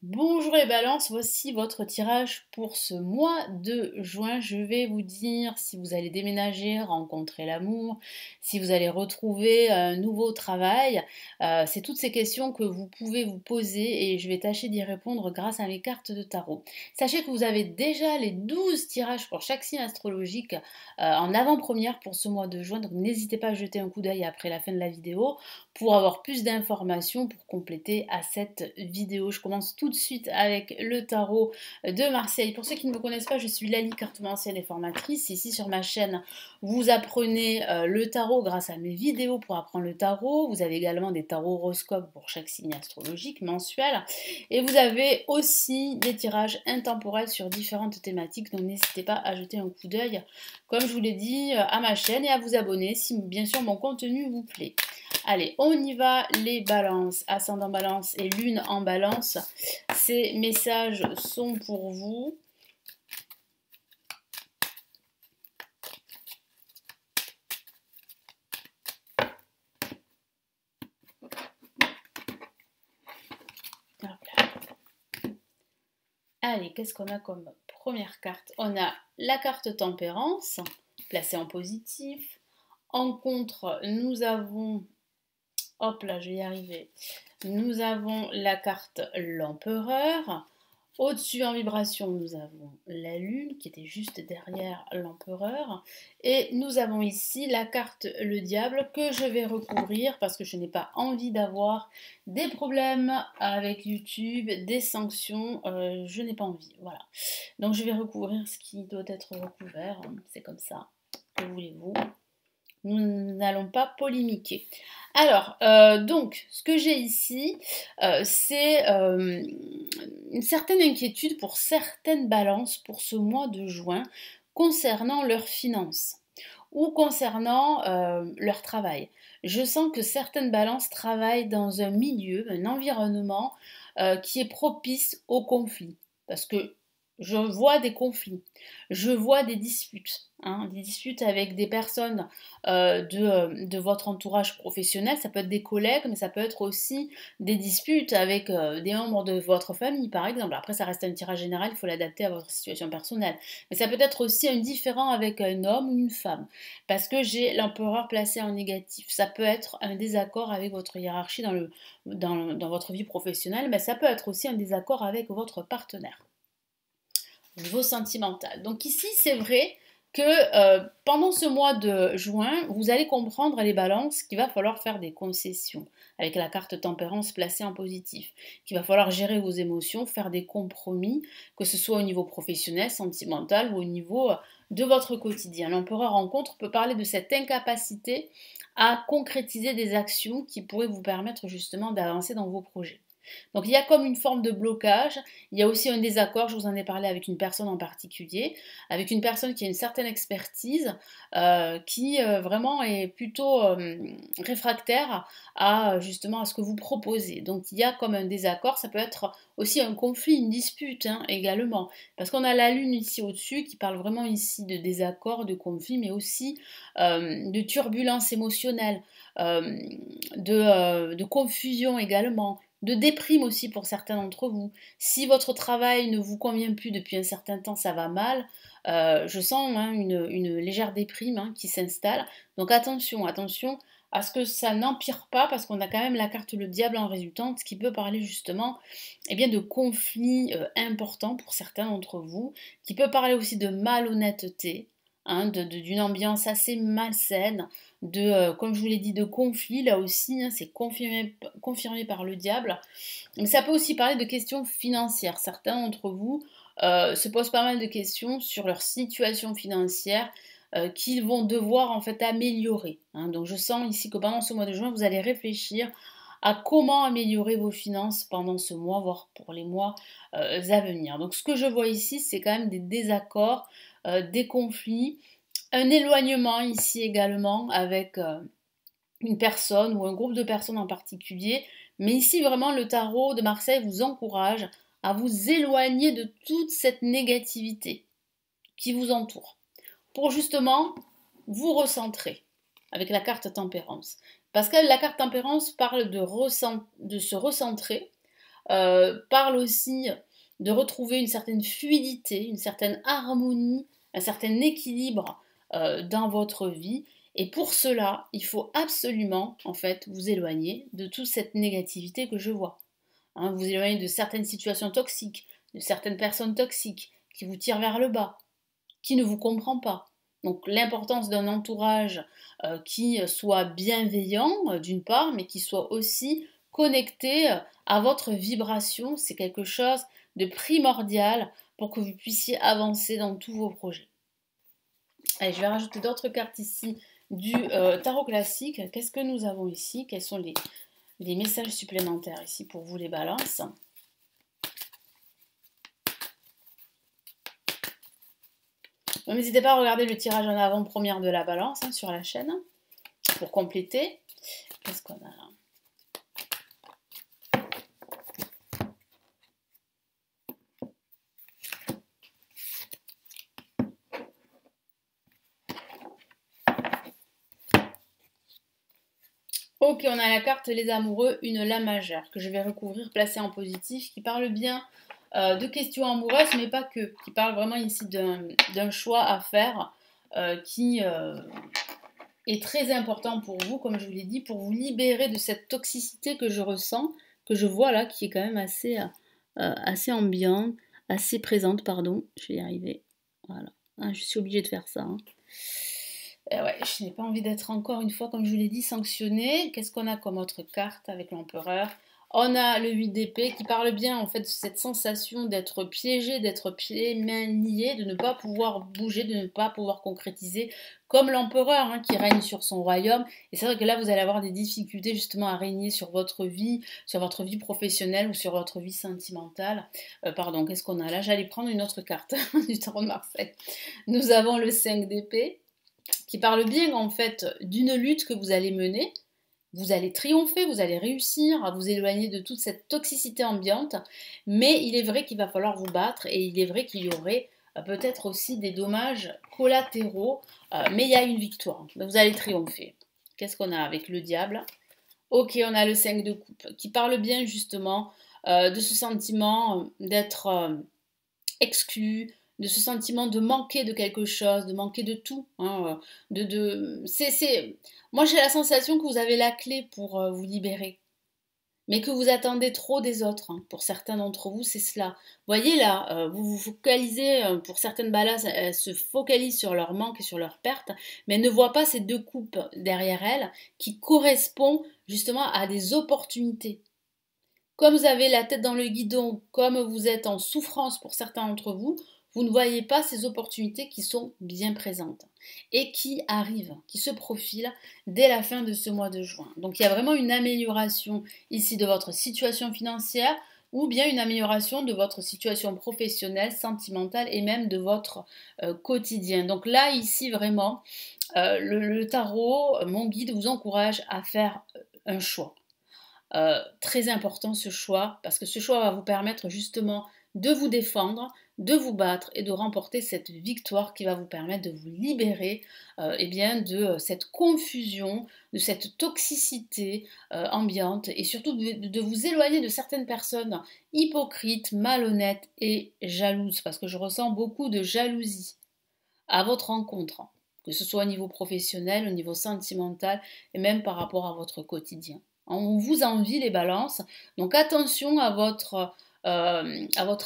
Bonjour les balances, voici votre tirage pour ce mois de juin. Je vais vous dire si vous allez déménager, rencontrer l'amour, si vous allez retrouver un nouveau travail. C'est toutes ces questions que vous pouvez vous poser et je vais tâcher d'y répondre grâce à mes cartes de tarot. Sachez que vous avez déjà les 12 tirages pour chaque signe astrologique en avant-première pour ce mois de juin, donc n'hésitez pas à jeter un coup d'œil après la fin de la vidéo pour avoir plus d'informations pour compléter à cette vidéo. Je commence tout de suite avec le tarot de Marseille. Pour ceux qui ne me connaissent pas, je suis Lali, cartomancienne et formatrice. Ici sur ma chaîne, vous apprenez le tarot grâce à mes vidéos pour apprendre le tarot. Vous avez également des tarots horoscopes pour chaque signe astrologique mensuel. Et vous avez aussi des tirages intemporels sur différentes thématiques. Donc n'hésitez pas à jeter un coup d'œil, comme je vous l'ai dit, à ma chaîne et à vous abonner si bien sûr mon contenu vous plaît. Allez, on y va les balances, ascendant balance et lune en balance. Ces messages sont pour vous. Allez, qu'est-ce qu'on a comme première carte? On a la carte tempérance, placée en positif. En contre, nous avons... Hop là, je vais y arriver. Nous avons la carte l'empereur. Au-dessus en vibration, nous avons la lune qui était juste derrière l'empereur. Et nous avons ici la carte le diable que je vais recouvrir parce que je n'ai pas envie d'avoir des problèmes avec YouTube, des sanctions. Je n'ai pas envie. Voilà. Donc je vais recouvrir ce qui doit être recouvert. C'est comme ça. Que voulez-vous? Nous n'allons pas polémiquer. Alors, donc, ce que j'ai ici, c'est une certaine inquiétude pour certaines balances pour ce mois de juin concernant leurs finances ou concernant leur travail. Je sens que certaines balances travaillent dans un milieu, un environnement qui est propice au conflit. Parce que je vois des conflits, je vois des disputes avec des personnes de votre entourage professionnel. Ça peut être des collègues, mais ça peut être aussi des disputes avec des membres de votre famille, par exemple. Après, ça reste un tirage général, il faut l'adapter à votre situation personnelle. Mais ça peut être aussi un différend avec un homme ou une femme, parce que j'ai l'empereur placé en négatif. Ça peut être un désaccord avec votre hiérarchie dans votre vie professionnelle, mais ça peut être aussi un désaccord avec votre partenaire au niveau sentimental. Donc ici, c'est vrai que pendant ce mois de juin, vous allez comprendre les balances qu'il va falloir faire des concessions avec la carte tempérance placée en positif, qu'il va falloir gérer vos émotions, faire des compromis, que ce soit au niveau professionnel, sentimental ou au niveau de votre quotidien. L'empereur en contre peut parler de cette incapacité à concrétiser des actions qui pourraient vous permettre justement d'avancer dans vos projets. Donc il y a comme une forme de blocage, il y a aussi un désaccord, je vous en ai parlé avec une personne en particulier, avec une personne qui a une certaine expertise, qui vraiment est plutôt réfractaire à justement à ce que vous proposez. Donc il y a comme un désaccord, ça peut être aussi un conflit, une dispute également, parce qu'on a la lune ici au-dessus qui parle vraiment ici de désaccord, de conflit, mais aussi de turbulence émotionnelle, de confusion également, de déprime aussi pour certains d'entre vous. Si votre travail ne vous convient plus depuis un certain temps, ça va mal. Je sens une légère déprime qui s'installe. Donc attention, attention à ce que ça n'empire pas, parce qu'on a quand même la carte le diable en résultante, qui peut parler justement de conflits importants pour certains d'entre vous, qui peut parler aussi de malhonnêteté, d'une ambiance assez malsaine, comme je vous l'ai dit, de conflit, là aussi, c'est confirmé par le diable. Mais ça peut aussi parler de questions financières. Certains d'entre vous se posent pas mal de questions sur leur situation financière qu'ils vont devoir en fait améliorer. Donc je sens ici que pendant ce mois de juin, vous allez réfléchir à comment améliorer vos finances pendant ce mois, voire pour les mois à venir. Donc ce que je vois ici, c'est quand même des désaccords, des conflits, un éloignement ici également avec une personne ou un groupe de personnes en particulier. Mais ici, vraiment, le tarot de Marseille vous encourage à vous éloigner de toute cette négativité qui vous entoure pour justement vous recentrer avec la carte tempérance. Parce que la carte tempérance parle de se recentrer, parle aussi de retrouver une certaine fluidité, une certaine harmonie, un certain équilibre dans votre vie. Et pour cela, il faut absolument, en fait, vous éloigner de toute cette négativité que je vois. Hein, vous éloigner de certaines situations toxiques, de certaines personnes toxiques qui vous tirent vers le bas, qui ne vous comprend pas. Donc l'importance d'un entourage qui soit bienveillant d'une part, mais qui soit aussi connecté à votre vibration, c'est quelque chose de primordial pour que vous puissiez avancer dans tous vos projets. Allez, je vais rajouter d'autres cartes ici du tarot classique. Qu'est-ce que nous avons ici? Quels sont les messages supplémentaires ici pour vous les balances? N'hésitez pas à regarder le tirage en avant-première de la balance sur la chaîne pour compléter. Qu'est-ce qu'on a là? Ok, on a la carte les amoureux, une lame majeure que je vais recouvrir, placer en positif, qui parle bien de questions amoureuses, mais pas que, qui parle vraiment ici d'un choix à faire qui est très important pour vous, comme je vous l'ai dit, pour vous libérer de cette toxicité que je ressens, que je vois là, qui est quand même assez ambiante, assez présente, pardon, je vais y arriver, voilà, ah, je suis obligée de faire ça, hein. Ouais, je n'ai pas envie d'être encore une fois, comme je vous l'ai dit, sanctionnée. Qu'est-ce qu'on a comme autre carte avec l'empereur? On a le 8 d'épée qui parle bien en fait de cette sensation d'être piégé, d'être pieds, mains liés, de ne pas pouvoir bouger, de ne pas pouvoir concrétiser, comme l'empereur qui règne sur son royaume. Et c'est vrai que là, vous allez avoir des difficultés justement à régner sur votre vie professionnelle ou sur votre vie sentimentale. Pardon, qu'est-ce qu'on a là? J'allais prendre une autre carte du tarot de Marseille. Nous avons le 5 d'épée qui parle bien en fait d'une lutte que vous allez mener. Vous allez triompher, vous allez réussir à vous éloigner de toute cette toxicité ambiante, mais il est vrai qu'il va falloir vous battre et il est vrai qu'il y aurait peut-être aussi des dommages collatéraux, mais il y a une victoire, donc vous allez triompher. Qu'est-ce qu'on a avec le diable? Ok, on a le 5 de coupe qui parle bien justement de ce sentiment d'être exclu, de ce sentiment de manquer de quelque chose, de manquer de tout. Moi, j'ai la sensation que vous avez la clé pour vous libérer, mais que vous attendez trop des autres. Pour certains d'entre vous, c'est cela. Vous voyez là, vous vous focalisez, pour certaines balances, elles se focalisent sur leur manque et sur leur perte, mais elles ne voient pas ces deux coupes derrière elles qui correspondent justement à des opportunités. Comme vous avez la tête dans le guidon, comme vous êtes en souffrance pour certains d'entre vous, vous ne voyez pas ces opportunités qui sont bien présentes et qui arrivent, qui se profilent dès la fin de ce mois de juin. Donc il y a vraiment une amélioration ici de votre situation financière ou bien une amélioration de votre situation professionnelle, sentimentale et même de votre quotidien. Donc là, ici vraiment, le tarot, mon guide vous encourage à faire un choix. Très important ce choix, parce que ce choix va vous permettre justement de vous défendre, de vous battre et de remporter cette victoire qui va vous permettre de vous libérer de cette confusion, de cette toxicité ambiante et surtout de vous éloigner de certaines personnes hypocrites, malhonnêtes et jalouses, parce que je ressens beaucoup de jalousie à votre rencontre, que ce soit au niveau professionnel, au niveau sentimental et même par rapport à votre quotidien. On vous envie les balances, donc attention à votre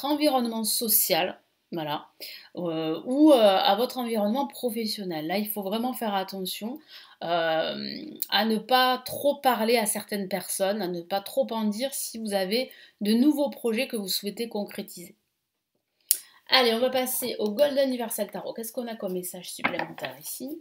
environnement social, voilà, ou à votre environnement professionnel. Là, il faut vraiment faire attention à ne pas trop parler à certaines personnes, à ne pas trop en dire si vous avez de nouveaux projets que vous souhaitez concrétiser. Allez, on va passer au Golden Universal Tarot. Qu'est-ce qu'on a comme message supplémentaire ici?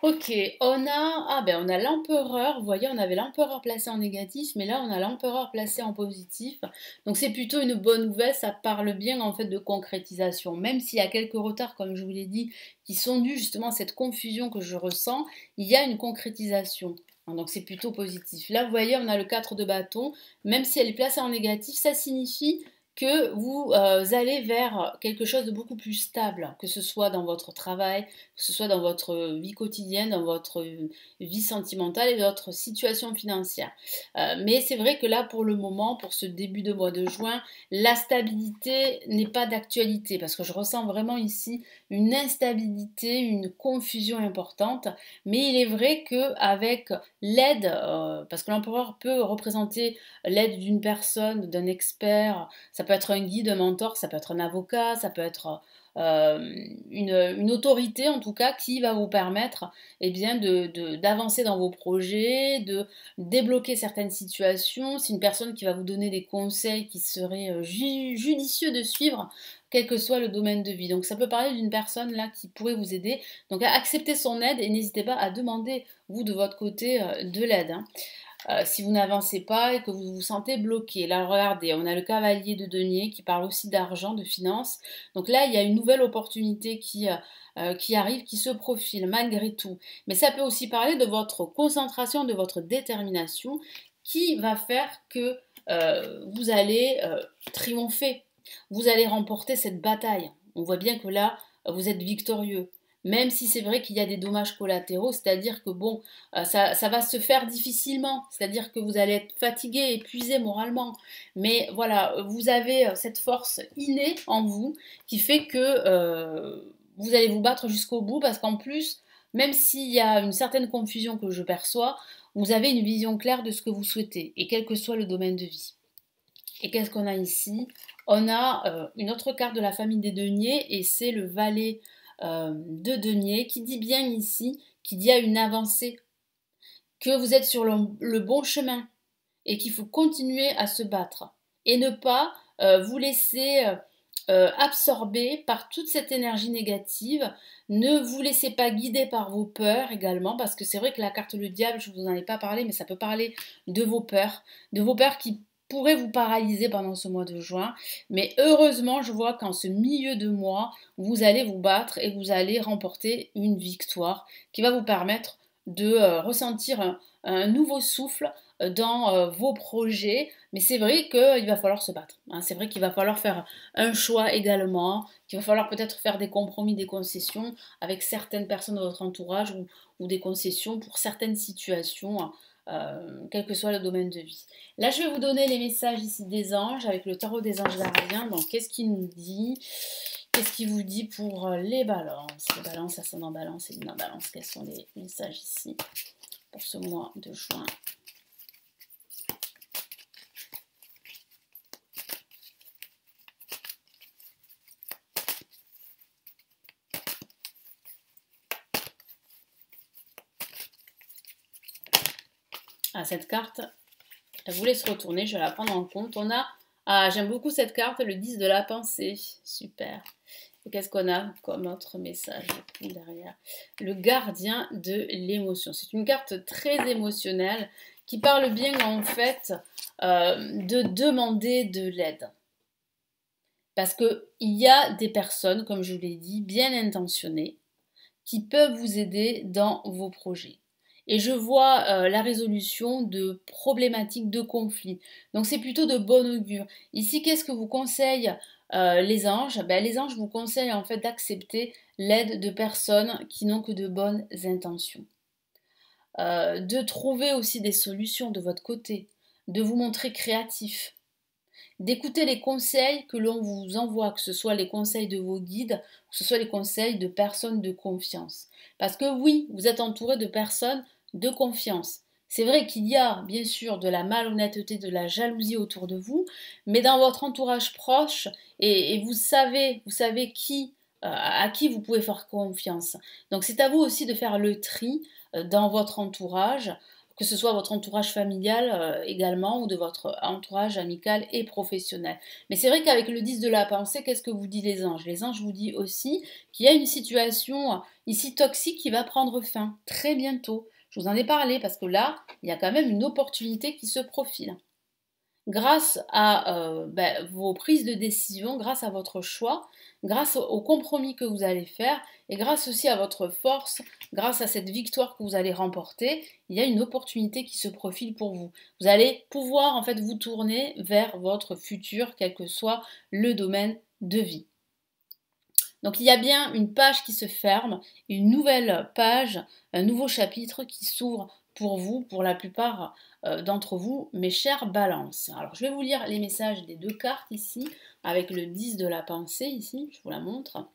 Ok, on a l'empereur, vous voyez, on avait l'empereur placé en négatif, mais là on a l'empereur placé en positif. Donc c'est plutôt une bonne nouvelle, ça parle bien en fait de concrétisation. Même s'il y a quelques retards, comme je vous l'ai dit, qui sont dus justement à cette confusion que je ressens, il y a une concrétisation. Donc c'est plutôt positif. Là, vous voyez, on a le 4 de bâton, même si elle est placée en négatif, ça signifie que vous allez vers quelque chose de beaucoup plus stable, que ce soit dans votre travail, que ce soit dans votre vie quotidienne, dans votre vie sentimentale et votre situation financière. Mais c'est vrai que là, pour le moment, pour ce début de mois de juin, la stabilité n'est pas d'actualité parce que je ressens vraiment ici une instabilité, une confusion importante. Mais il est vrai qu'avec l'aide, parce que l'empereur peut représenter l'aide d'une personne, d'un expert, ça peut être un guide, un mentor, ça peut être un avocat, ça peut être une autorité en tout cas qui va vous permettre eh bien, d'avancer dans vos projets, de débloquer certaines situations. C'est une personne qui va vous donner des conseils qui seraient judicieux de suivre, quel que soit le domaine de vie. Donc ça peut parler d'une personne là qui pourrait vous aider. Donc acceptez son aide et n'hésitez pas à demander, vous de votre côté, de l'aide. Hein. Si vous n'avancez pas et que vous vous sentez bloqué. Là, regardez, on a le cavalier de denier qui parle aussi d'argent, de finances. Donc là, il y a une nouvelle opportunité qui arrive, qui se profile malgré tout. Mais ça peut aussi parler de votre concentration, de votre détermination qui va faire que vous allez triompher. Vous allez remporter cette bataille. On voit bien que là, vous êtes victorieux. Même si c'est vrai qu'il y a des dommages collatéraux, c'est-à-dire que bon, ça va se faire difficilement, c'est-à-dire que vous allez être fatigué, épuisé moralement. Mais voilà, vous avez cette force innée en vous qui fait que vous allez vous battre jusqu'au bout parce qu'en plus, même s'il y a une certaine confusion que je perçois, vous avez une vision claire de ce que vous souhaitez, et quel que soit le domaine de vie. Et qu'est-ce qu'on a ici? On a une autre carte de la famille des deniers, et c'est le valet de denier qui dit bien ici qu'il y a une avancée, que vous êtes sur le bon chemin et qu'il faut continuer à se battre et ne pas vous laisser absorber par toute cette énergie négative. Ne vous laissez pas guider par vos peurs également, parce que c'est vrai que la carte le diable, je ne vous en ai pas parlé, mais ça peut parler de vos peurs qui pourraient vous paralyser pendant ce mois de juin. Mais heureusement, je vois qu'en ce milieu de mois, vous allez vous battre et vous allez remporter une victoire qui va vous permettre de ressentir un nouveau souffle dans vos projets. Mais c'est vrai qu'il va falloir se battre. Hein. C'est vrai qu'il va falloir faire un choix également, qu'il va falloir peut-être faire des compromis, des concessions avec certaines personnes de votre entourage ou des concessions pour certaines situations, quel que soit le domaine de vie. Là, je vais vous donner les messages ici des anges avec le tarot des anges gardiens. Donc, qu'est-ce qu'il nous dit? Qu'est-ce qu'il vous dit pour les balances? Les balances, ascendant balance et lunaire balance. Quels sont les messages ici pour ce mois de juin? Ah, cette carte, elle vous laisse retourner, je vais la prendre en compte. On a, j'aime beaucoup cette carte, le 10 de la pensée. Super. Et qu'est-ce qu'on a comme autre message derrière? Le gardien de l'émotion. C'est une carte très émotionnelle qui parle bien en fait de demander de l'aide. Parce qu'il y a des personnes, comme je vous l'ai dit, bien intentionnées, qui peuvent vous aider dans vos projets. Et je vois la résolution de problématiques, de conflits. Donc c'est plutôt de bon augure. Ici, qu'est-ce que vous conseillent les anges? Les anges vous conseillent en fait d'accepter l'aide de personnes qui n'ont que de bonnes intentions. De trouver aussi des solutions de votre côté, de vous montrer créatif, d'écouter les conseils que l'on vous envoie, que ce soit les conseils de vos guides, que ce soit les conseils de personnes de confiance. Parce que oui, vous êtes entouré de personnes de confiance. C'est vrai qu'il y a bien sûr de la malhonnêteté, de la jalousie autour de vous, mais dans votre entourage proche, et vous savez qui, à qui vous pouvez faire confiance. Donc c'est à vous aussi de faire le tri dans votre entourage que ce soit votre entourage familial également ou de votre entourage amical et professionnel. Mais c'est vrai qu'avec le 10 de la pensée, qu'est-ce que vous dit les anges? Les anges vous disent aussi qu'il y a une situation ici toxique qui va prendre fin très bientôt. Je vous en ai parlé parce que là, il y a quand même une opportunité qui se profile. Grâce à vos prises de décision, grâce à votre choix, grâce au compromis que vous allez faire et grâce aussi à votre force, grâce à cette victoire que vous allez remporter, il y a une opportunité qui se profile pour vous. Vous allez pouvoir en fait vous tourner vers votre futur, quel que soit le domaine de vie. Donc il y a bien une page qui se ferme, une nouvelle page, un nouveau chapitre qui s'ouvre pour vous, pour la plupart d'entre vous, mes chers balances. Alors je vais vous lire les messages des deux cartes ici, avec le 10 de la pensée ici, je vous la montre.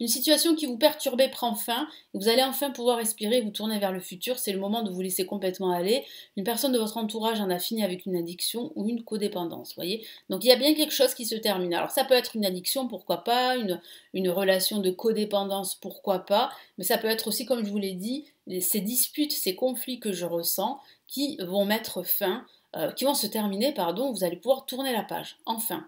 Une situation qui vous perturbait prend fin, et vous allez enfin pouvoir respirer et vous tourner vers le futur. C'est le moment de vous laisser complètement aller. Une personne de votre entourage en a fini avec une addiction ou une codépendance, voyez. Donc il y a bien quelque chose qui se termine. Alors ça peut être une addiction, pourquoi pas, une relation de codépendance, pourquoi pas, mais ça peut être aussi, comme je vous l'ai dit, ces disputes, ces conflits que je ressens qui vont mettre fin, qui vont se terminer, pardon, vous allez pouvoir tourner la page, enfin.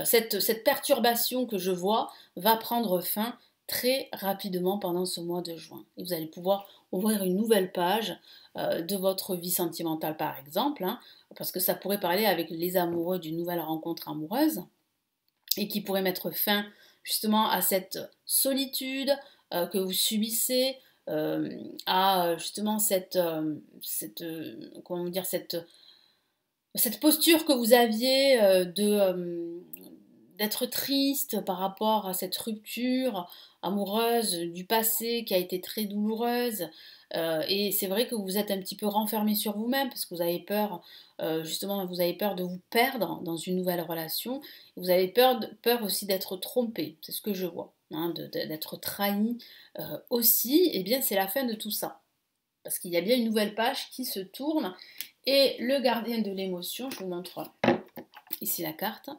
Cette perturbation que je vois va prendre fin très rapidement pendant ce mois de juin. Et vous allez pouvoir ouvrir une nouvelle page de votre vie sentimentale par exemple, hein, parce que ça pourrait parler avec les amoureux d'une nouvelle rencontre amoureuse et qui pourrait mettre fin justement à cette solitude que vous subissez, à justement comment dire, cette posture que vous aviez d'être triste par rapport à cette rupture amoureuse du passé qui a été très douloureuse. Et c'est vrai que vous êtes un petit peu renfermé sur vous-même parce que vous avez peur, justement, vous avez peur de vous perdre dans une nouvelle relation. Vous avez peur aussi d'être trompé, c'est ce que je vois, hein, d'être trahi aussi. Et bien, c'est la fin de tout ça. Parce qu'il y a bien une nouvelle page qui se tourne. Et le gardien de l'émotion, je vous montre ici la carte.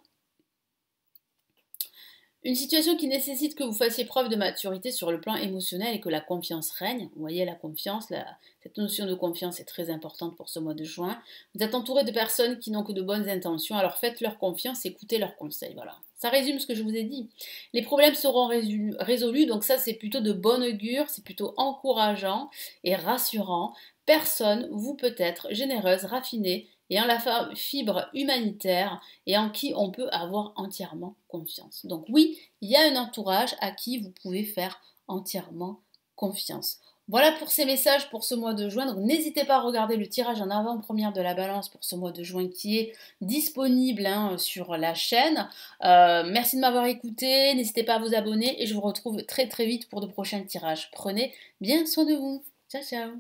Une situation qui nécessite que vous fassiez preuve de maturité sur le plan émotionnel et que la confiance règne. Vous voyez, la confiance, cette notion de confiance est très importante pour ce mois de juin. Vous êtes entouré de personnes qui n'ont que de bonnes intentions, alors faites-leur confiance, écoutez leurs conseils. Voilà. Ça résume ce que je vous ai dit. Les problèmes seront résolus, donc ça c'est plutôt de bon augure, c'est plutôt encourageant et rassurant. Personne, vous peut être généreuse, raffinée, et en la fibre humanitaire et en qui on peut avoir entièrement confiance. Donc oui, il y a un entourage à qui vous pouvez faire entièrement confiance. Voilà pour ces messages pour ce mois de juin. Donc n'hésitez pas à regarder le tirage en avant-première de la balance pour ce mois de juin qui est disponible sur la chaîne. Merci de m'avoir écouté. N'hésitez pas à vous abonner et je vous retrouve très très vite pour de prochains tirages. Prenez bien soin de vous. Ciao ciao.